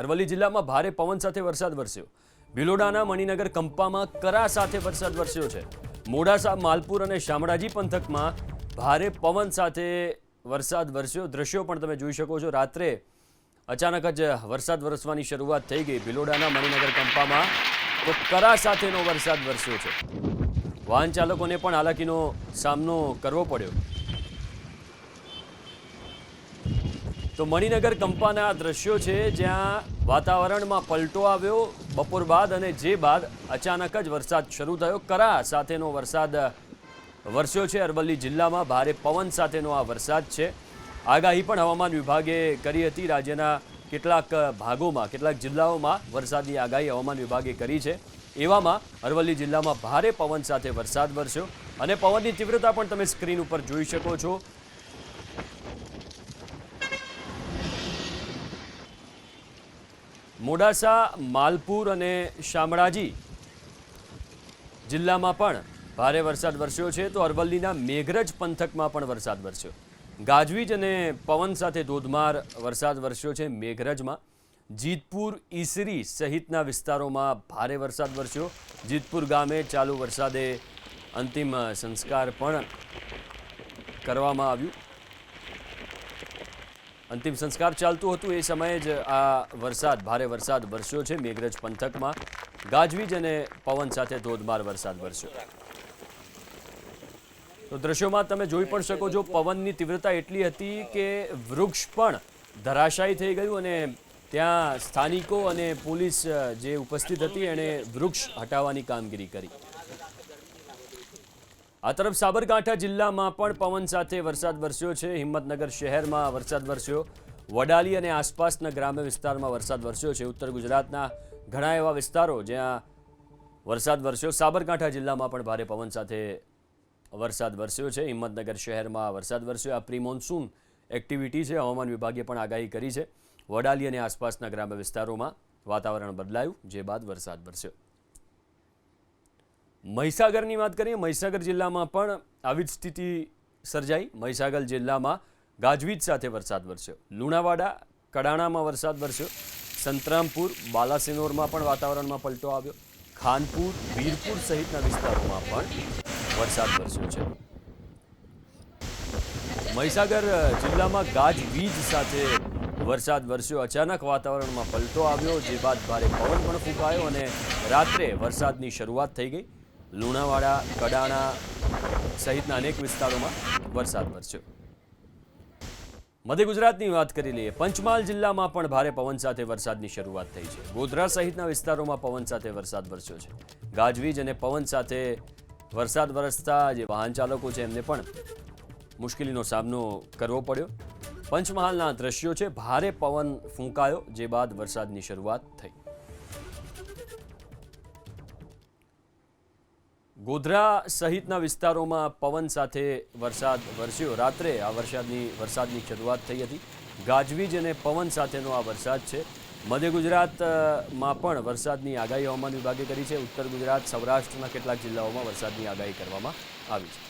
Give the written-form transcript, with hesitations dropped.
અરવલ્લી જિલ્લામાં ભારે પવન સાથે વરસાદ વરસ્યો। ભિલોડાના મણિનગર કંપામાં કરા સાથે વરસાદ વરસ્યો છે। મોડાસા, માલપુર અને શામળાજી પંથકમાં ભારે પવન સાથે વરસાદ વરસ્યો। દ્રશ્યો પણ તમે જોઈ શકો છો। રાત્રે અચાનક જ વરસાદ વરસવાની શરૂઆત થઈ ગઈ। ભિલોડાના મણિનગર કંપામાં તો કરા સાથેનો વરસાદ વરસ્યો છે। વાહન ચાલકોને પણ હાલાકીનો સામનો કરવો પડ્યો। તો મણિનગર કંપાના આ દ્રશ્યો છે, જ્યાં વાતાવરણમાં પલટો આવ્યો બપોર બાદ, અને જે બાદ અચાનક જ વરસાદ શરૂ થયો। કરા સાથેનો વરસાદ વરસ્યો છે। અરવલ્લી જિલ્લામાં ભારે પવન સાથેનો આ વરસાદ છે। આગાહી પણ હવામાન વિભાગે કરી હતી। રાજ્યના કેટલાક ભાગોમાં, કેટલાક જિલ્લાઓમાં વરસાદની આગાહી હવામાન વિભાગે કરી છે। એવામાં અરવલ્લી જિલ્લામાં ભારે પવન સાથે વરસાદ વરસ્યો, અને પવનની તીવ્રતા પણ તમે સ્ક્રીન ઉપર જોઈ શકો છો। મોડાસા, માલપુર અને શામળાજી જિલ્લામાં પણ ભારે વરસાદ વરસ્યો છે। તો અરવલ્લીના મેઘરજ પંથકમાં પણ વરસાદ વરસ્યો। ગાજવીજ અને પવન સાથે ધોધમાર વરસાદ વરસ્યો છે। મેઘરજમાં જીતપુર, ઈસરી સહિતના વિસ્તારોમાં ભારે વરસાદ વરસ્યો। જીતપુર ગામે ચાલુ વરસાદે અંતિમ સંસ્કાર પણ કરવામાં આવ્યું। અંતિમ સંસ્કાર ચાલતું હતું એ સમયે જ આ વરસાદ, ભારે વરસાદ વરસ્યો છે। મેઘરજ પંથકમાં ગાજવીજ અને પવન સાથે ધોધમાર વરસાદ વરસ્યો। તો દ્રશ્યોમાં તમે જોઈ પણ શકો છો, પવનની તીવ્રતા એટલી હતી કે વૃક્ષ પણ ધરાશાયી થઈ ગયું, અને ત્યાં સ્થાનિકો અને પોલીસ જે ઉપસ્થિત હતી એણે વૃક્ષ હટાવવાની કામગીરી કરી। આ તરફ સાબરકાંઠા જિલ્લામાં પણ પવન સાથે વરસાદ વરસ્યો છે। હિંમતનગર શહેરમાં વરસાદ વરસ્યો। વડાલી અને આસપાસના ગ્રામ્ય વિસ્તારમાં વરસાદ વરસ્યો છે। ઉત્તર ગુજરાતના ઘણા એવા વિસ્તારો જ્યાં વરસાદ વરસ્યો। સાબરકાંઠા જિલ્લામાં પણ ભારે પવન સાથે વરસાદ વરસ્યો છે। હિંમતનગર શહેરમાં વરસાદ વરસ્યો। આ પ્રી મોન્સૂન એક્ટિવિટી છે, હવામાન વિભાગે પણ આગાહી કરી છે। વડાલી અને આસપાસના ગ્રામ્ય વિસ્તારોમાં વાતાવરણ બદલાયું, જે બાદ વરસાદ વરસ્યો। મહીસાગરની વાત કરીએ, મહીસાગર જિલ્લામાં પણ આવી જ સ્થિતિ સર્જાઈ। મહીસાગર જિલ્લામાં ગાજવીજ સાથે વરસાદ વરસ્યો। લુણાવાડા, કડાણામાં વરસાદ વરસ્યો। સંતરામપુર, બાલાસિનોરમાં પણ વાતાવરણમાં પલટો આવ્યો। ખાનપુર, વીરપુર સહિતના વિસ્તારોમાં પણ વરસાદ વરસ્યો છે। મહીસાગર જિલ્લામાં ગાજવીજ સાથે વરસાદ વરસ્યો। અચાનક વાતાવરણમાં પલટો આવ્યો, જે બાદ ભારે પવન પણ ફૂંકાયો, અને રાત્રે વરસાદની શરૂઆત થઈ ગઈ। લુણાવાડા, કડાણા સહિતના અનેક વિસ્તારોમાં વરસાદ વરસ્યો। મધ્ય ગુજરાતની વાત કરી લઈએ। પંચમહાલ જિલ્લામાં પણ ભારે પવન સાથે વરસાદની શરૂઆત થઈ છે। ગોધરા સહિતના વિસ્તારોમાં પવન સાથે વરસાદ વરસ્યો છે। ગાજવીજ અને પવન સાથે વરસાદ વરસતા જે વાહન ચાલકો છે એમને પણ મુશ્કેલીનો સામનો કરવો પડ્યો। પંચમહાલના દ્રશ્યો છે, ભારે પવન ફૂંકાયો, જે બાદ વરસાદની શરૂઆત થઈ। ગોધરા સહિતના વિસ્તારોમાં પવન સાથે વરસાદ વરસ્યો। રાત્રે આ વરસાદની શરૂઆત થઈ હતી। ગાજવીજ અને પવન સાથેનો આ વરસાદ છે। મધ્ય ગુજરાતમાં પણ વરસાદની આગાહી હવામાન વિભાગે કરી છે। ઉત્તર ગુજરાત, સૌરાષ્ટ્રના કેટલાક જિલ્લાઓમાં વરસાદની આગાહી કરવામાં આવી છે।